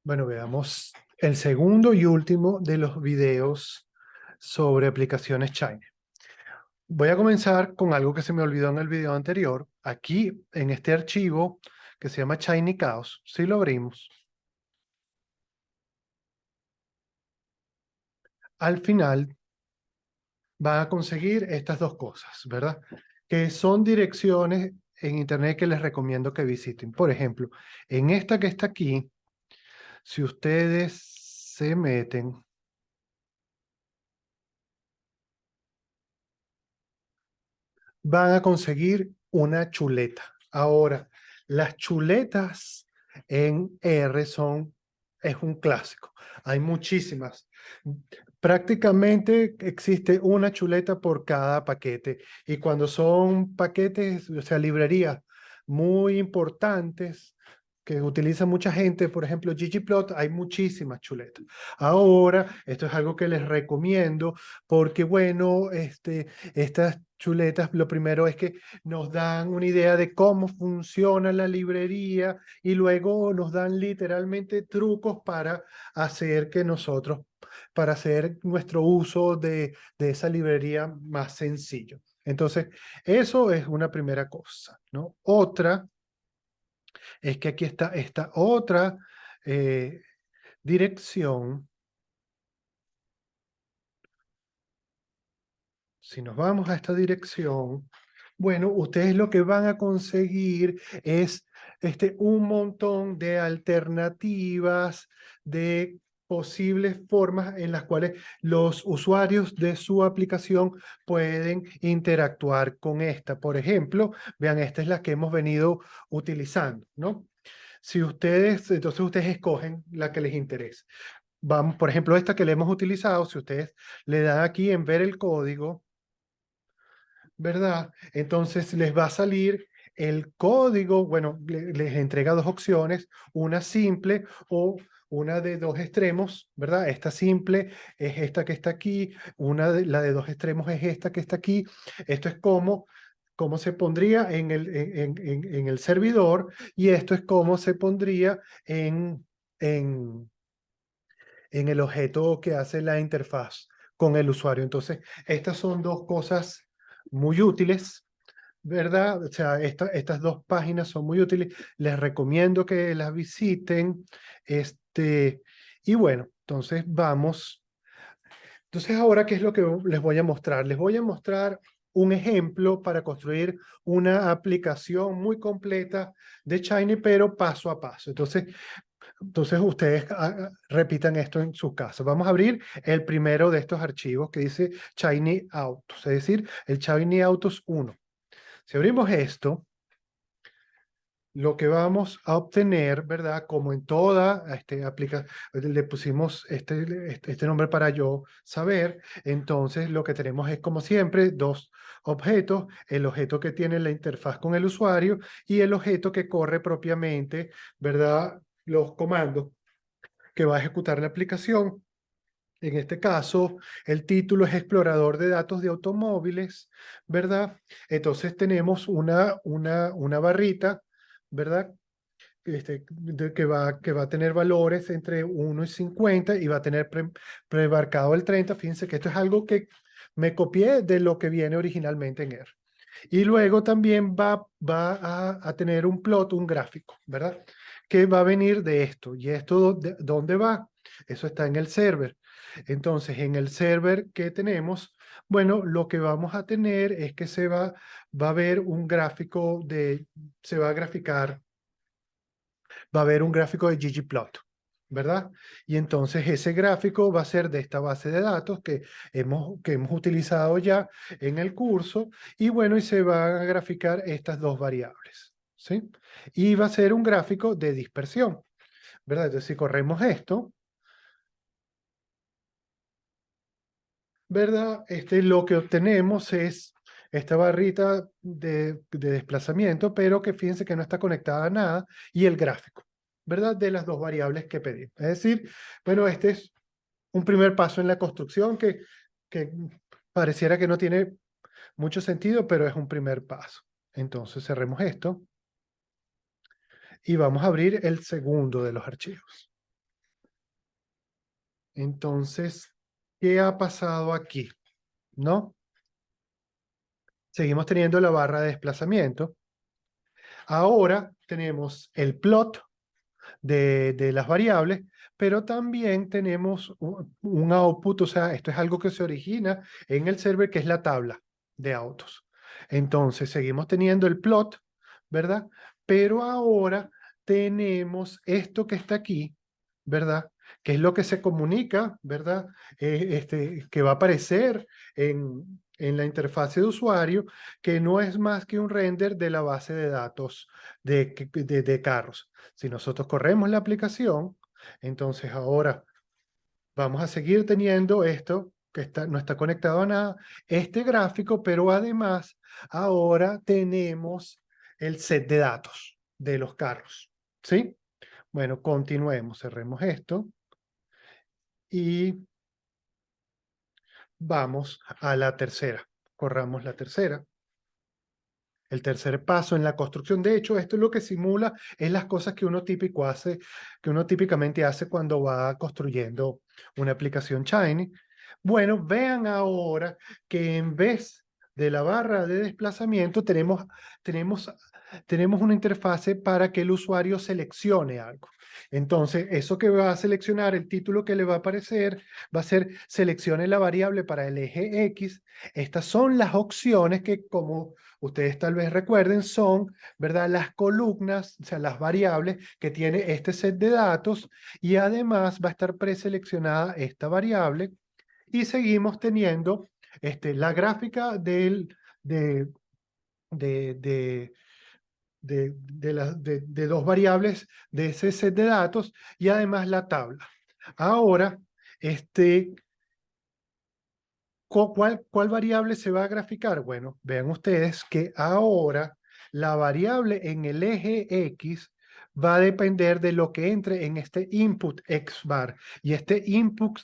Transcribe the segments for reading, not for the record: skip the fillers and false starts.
Bueno, veamos el segundo y último de los videos sobre aplicaciones Shiny. Voy a comenzar con algo que se me olvidó en el video anterior. Aquí, en este archivo que se llama Shiny Chaos, si lo abrimos, al final van a conseguir estas dos cosas, ¿verdad? Que son direcciones en Internet que les recomiendo que visiten. Por ejemplo, en esta que está aquí, si ustedes se meten, van a conseguir una chuleta. Ahora, las chuletas en R es un clásico. Hay muchísimas. Prácticamente existe una chuleta por cada paquete. Y cuando son paquetes, o sea, librerías muy importantes que utiliza mucha gente, por ejemplo, ggplot, hay muchísimas chuletas. Ahora, esto es algo que les recomiendo porque, bueno, estas chuletas, lo primero es que nos dan una idea de cómo funciona la librería y luego nos dan literalmente trucos para hacer que nosotros, para hacer nuestro uso de esa librería más sencillo. Entonces, eso es una primera cosa, ¿no? Otra es que aquí está esta otra eh, dirección. Si nos vamos a esta dirección, bueno, ustedes lo que van a conseguir es un montón de alternativas, de posibles formas en las cuales los usuarios de su aplicación pueden interactuar con esta. Por ejemplo, vean, esta es la que hemos venido utilizando, ¿no? Si ustedes, entonces ustedes escogen la que les interese. Vamos, por ejemplo, esta que le hemos utilizado, si ustedes le dan aquí en ver el código, ¿verdad? Entonces les va a salir el código, bueno, les entrega dos opciones, una simple o una de dos extremos, ¿verdad? Esta simple es esta que está aquí, la de dos extremos es esta que está aquí. Esto es como se pondría en el servidor y esto es como se pondría en, en el objeto que hace la interfaz con el usuario. Entonces, estas son dos cosas muy útiles, ¿verdad? O sea, estas dos páginas son muy útiles. Les recomiendo que las visiten. Y bueno, entonces vamos. Entonces, ahora, ¿qué es lo que les voy a mostrar? Les voy a mostrar un ejemplo para construir una aplicación muy completa de Shiny, pero paso a paso. Entonces ustedes repitan esto en sus casas. Vamos a abrir el primero de estos archivos que dice Shiny Autos, es decir, el Shiny Autos 1. Si abrimos esto, lo que vamos a obtener, ¿verdad? Como en toda aplicación, le pusimos este nombre para yo saber, entonces lo que tenemos es como siempre dos objetos, el objeto que tiene la interfaz con el usuario y el objeto que corre propiamente, ¿verdad? Los comandos que va a ejecutar la aplicación. En este caso, el título es Explorador de datos de automóviles, ¿verdad? Entonces tenemos una barrita, ¿verdad? Que va a tener valores entre 1 y 50 y va a tener premarcado el 30. Fíjense que esto es algo que me copié de lo que viene originalmente en R. Y luego también va a tener un plot, un gráfico, ¿verdad? Que va a venir de esto. ¿Y esto dónde va? Eso está en el server. Entonces, en el server que tenemos, bueno, lo que vamos a tener es que va a haber un gráfico se va a graficar, va a haber un gráfico de ggplot, ¿verdad? Y entonces ese gráfico va a ser de esta base de datos que hemos utilizado ya en el curso y bueno, y se van a graficar estas dos variables, ¿sí? Y va a ser un gráfico de dispersión, ¿verdad? Entonces si corremos esto, ¿verdad? Lo que obtenemos es esta barrita de desplazamiento, pero que fíjense que no está conectada a nada, y el gráfico, ¿verdad? De las dos variables que pedimos. Es decir, bueno, este es un primer paso en la construcción que pareciera que no tiene mucho sentido, pero es un primer paso. Entonces cerremos esto y vamos a abrir el segundo de los archivos. Entonces, ¿qué ha pasado aquí? ¿No? Seguimos teniendo la barra de desplazamiento. Ahora tenemos el plot de las variables, pero también tenemos un output, o sea, esto es algo que se origina en el server, que es la tabla de autos. Entonces, seguimos teniendo el plot, ¿verdad? Pero ahora tenemos esto que está aquí, ¿verdad? Que es lo que se comunica, ¿verdad? Que va a aparecer en la interfase de usuario, que no es más que un render de la base de datos de carros. Si nosotros corremos la aplicación, entonces ahora vamos a seguir teniendo esto que no está conectado a nada, este gráfico, pero además ahora tenemos el set de datos de los carros, ¿sí? Bueno, continuemos, cerremos esto y vamos a la tercera. Corramos la tercera. El tercer paso en la construcción. De hecho, esto es lo que simula, es las cosas que uno típico hace, que uno típicamente hace cuando va construyendo una aplicación Shiny. Bueno, vean ahora que en vez de la barra de desplazamiento tenemos, tenemos una interfase para que el usuario seleccione algo. Entonces, eso que va a seleccionar, el título que le va a aparecer, va a ser seleccione la variable para el eje X. Estas son las opciones que, como ustedes tal vez recuerden, son, ¿verdad?, las columnas, o sea, las variables que tiene este set de datos, y además va a estar preseleccionada esta variable, y seguimos teniendo la gráfica de, de, de dos variables de ese set de datos, y además la tabla. Ahora, ¿cuál variable se va a graficar? Bueno, vean ustedes que ahora la variable en el eje X va a depender de lo que entre en este input xbar. Y este input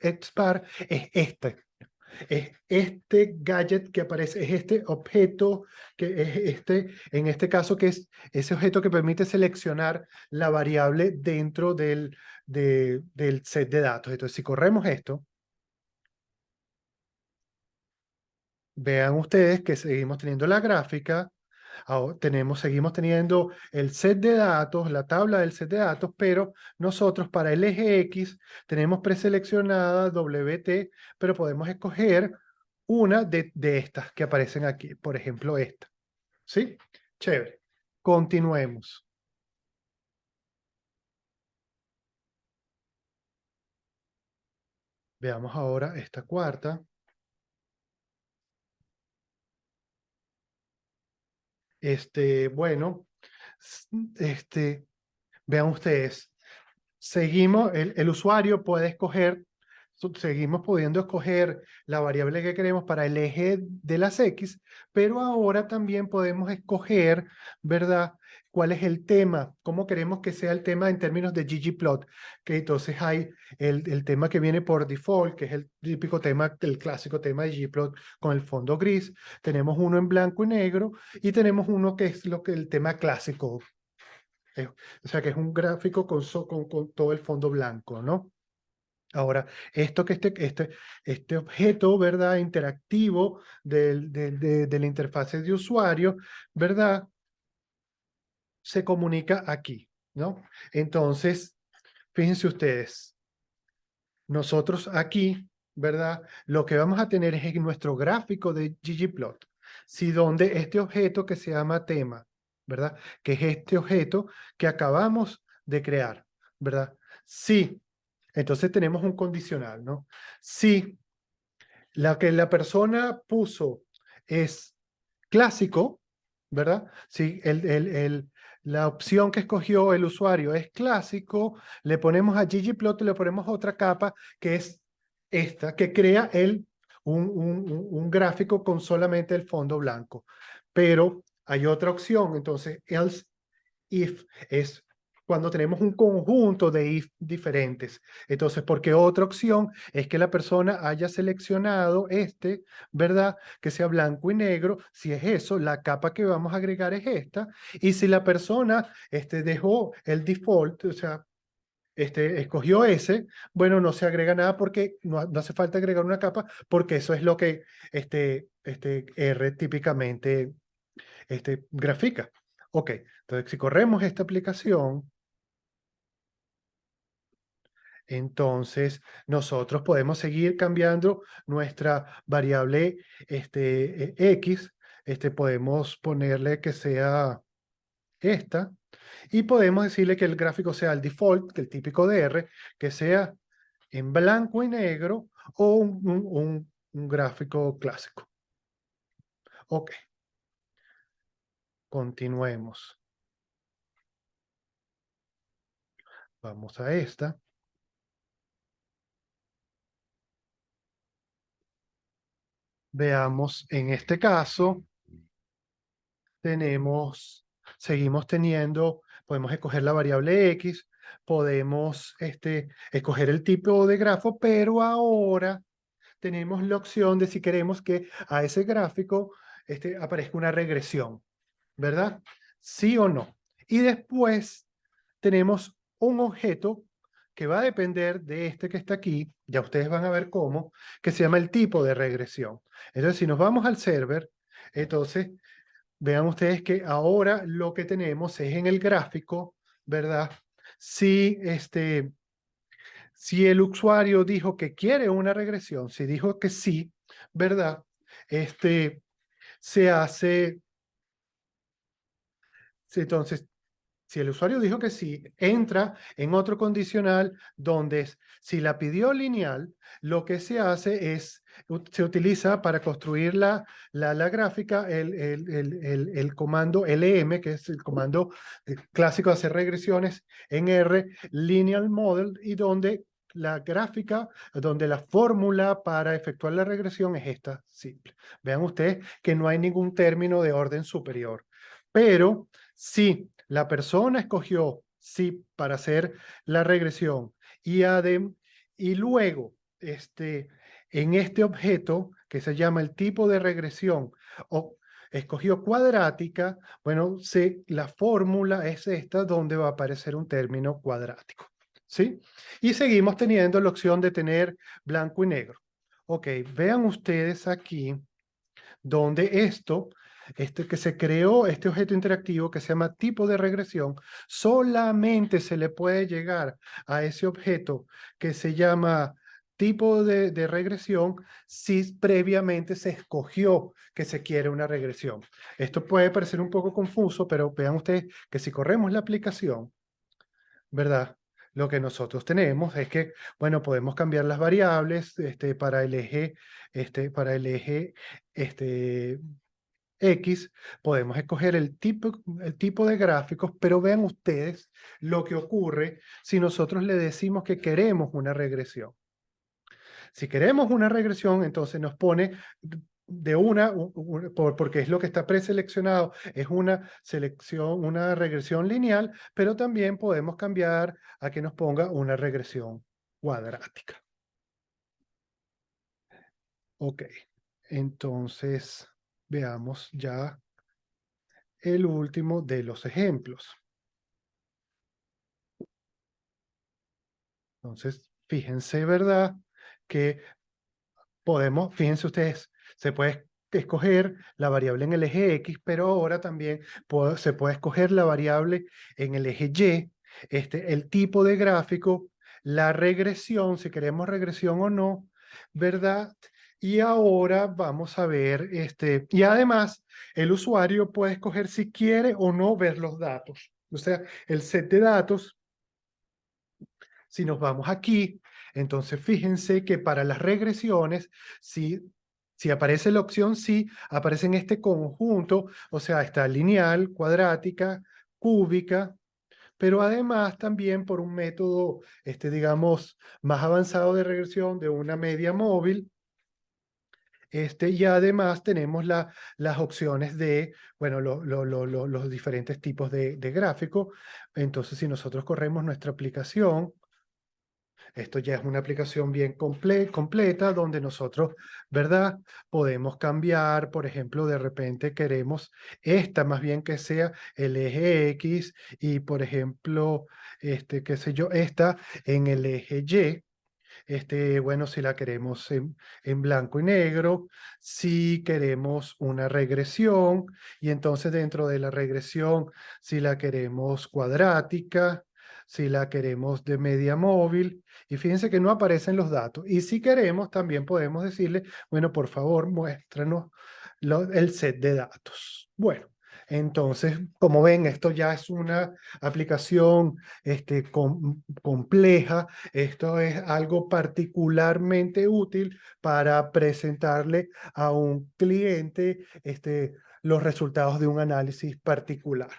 xbar es este gadget que aparece, es este objeto, que es en este caso, que es ese objeto que permite seleccionar la variable dentro del set de datos. Entonces, si corremos esto, vean ustedes que seguimos teniendo la gráfica, seguimos teniendo el set de datos, la tabla del set de datos, pero nosotros para el eje X tenemos preseleccionada WT, pero podemos escoger una de estas que aparecen aquí, por ejemplo esta. ¿Sí? Chévere. Continuemos. Veamos ahora esta cuarta. Bueno, s- este, vean ustedes, el usuario puede escoger, seguimos pudiendo escoger la variable que queremos para el eje de las X, pero ahora también podemos escoger, ¿verdad?, cuál es el tema, cómo queremos que sea el tema en términos de ggplot, que entonces hay el tema que viene por default, que es el típico tema, el clásico tema de ggplot con el fondo gris. Tenemos uno en blanco y negro, y tenemos uno que es el tema clásico, o sea, que es un gráfico con todo el fondo blanco, ¿no? Ahora, esto que este objeto, ¿verdad?, interactivo de la interfase de usuario, ¿verdad?, se comunica aquí, ¿no? Entonces, fíjense ustedes, nosotros aquí, ¿verdad?, lo que vamos a tener es en nuestro gráfico de ggplot, si donde este objeto que se llama tema, ¿verdad?, que es este objeto que acabamos de crear, ¿verdad? Sí, entonces tenemos un condicional, ¿no? Si la que la persona puso es clásico, ¿verdad? Si la opción que escogió el usuario es clásico, le ponemos a ggplot, le ponemos otra capa que es esta, que crea un gráfico con solamente el fondo blanco. Pero hay otra opción, entonces, else if es cuando tenemos un conjunto de if diferentes. Entonces, porque otra opción es que la persona haya seleccionado ¿verdad?, que sea blanco y negro. Si es eso, la capa que vamos a agregar es esta. Y si la persona dejó el default, o sea, escogió ese, bueno, no se agrega nada porque no hace falta agregar una capa porque eso es lo que R típicamente grafica. Ok, entonces si corremos esta aplicación, entonces nosotros podemos seguir cambiando nuestra variable X. Podemos ponerle que sea esta y podemos decirle que el gráfico sea el default, que el típico de R, que sea en blanco y negro o un gráfico clásico. Ok, continuemos. Vamos a esta. Veamos, en este caso, seguimos teniendo, podemos escoger la variable X, podemos escoger el tipo de grafo, pero ahora tenemos la opción de si queremos que a ese gráfico aparezca una regresión, ¿verdad? Sí o no. Y después tenemos un objeto que va a depender de este que está aquí, ya ustedes van a ver cómo, que se llama el tipo de regresión. Entonces, si nos vamos al server, entonces vean ustedes que ahora lo que tenemos es en el gráfico, ¿verdad? Si, si el usuario dijo que quiere una regresión, si dijo que sí, ¿verdad? Se hace, entonces, si el usuario dijo que sí, entra en otro condicional donde si la pidió lineal, lo que se hace es, se utiliza para construir la gráfica el comando LM, que es el comando clásico de hacer regresiones en R, lineal model, y donde la gráfica, donde la fórmula para efectuar la regresión es esta simple. Vean ustedes que no hay ningún término de orden superior. Pero si la persona escogió sí para hacer la regresión y luego en este objeto que se llama el tipo de regresión o escogió cuadrática, bueno, la fórmula es esta donde va a aparecer un término cuadrático. ¿Sí? Y seguimos teniendo la opción de tener blanco y negro. Ok, vean ustedes aquí donde que se creó este objeto interactivo que se llama tipo de regresión, solamente se le puede llegar a ese objeto que se llama tipo de regresión si previamente se escogió que se quiere una regresión. Esto puede parecer un poco confuso, pero vean ustedes que si corremos la aplicación, ¿verdad? Lo que nosotros tenemos es que, bueno, podemos cambiar las variables para el eje X, podemos escoger el tipo de gráficos, pero vean ustedes lo que ocurre si nosotros le decimos que queremos una regresión. Si queremos una regresión, entonces nos pone de porque es lo que está preseleccionado, es una selección, una regresión lineal, pero también podemos cambiar a que nos ponga una regresión cuadrática. Ok, entonces veamos ya el último de los ejemplos. Entonces, fíjense, ¿verdad? Que fíjense ustedes, se puede escoger la variable en el eje X, pero ahora también se puede escoger la variable en el eje Y, el tipo de gráfico, la regresión, si queremos regresión o no, ¿verdad? Y ahora vamos a ver, y además el usuario puede escoger si quiere o no ver los datos. O sea, el set de datos. Si nos vamos aquí, entonces fíjense que para las regresiones, si aparece la opción sí, aparece en este conjunto, o sea, está lineal, cuadrática, cúbica, pero además también por un método, digamos, más avanzado de regresión de una media móvil. Y además tenemos las opciones de, bueno, los diferentes tipos de gráfico. Entonces, si nosotros corremos nuestra aplicación, Esto ya es una aplicación bien completa donde nosotros, ¿verdad? Podemos cambiar, por ejemplo, de repente queremos esta más bien que sea el eje X y, por ejemplo, qué sé yo, esta en el eje Y. Bueno, si la queremos en blanco y negro, si queremos una regresión, y entonces dentro de la regresión, si la queremos cuadrática, si la queremos de media móvil, y fíjense que no aparecen los datos. Y si queremos, también podemos decirle, bueno, por favor, muéstranos el set de datos. Bueno, entonces, como ven, esto ya es una aplicación compleja. Esto es algo particularmente útil para presentarle a un cliente los resultados de un análisis particular,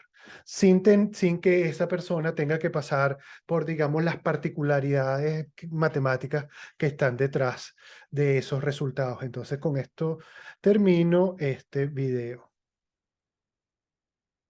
sin que esa persona tenga que pasar por, digamos, las particularidades matemáticas que están detrás de esos resultados. Entonces, con esto termino este video.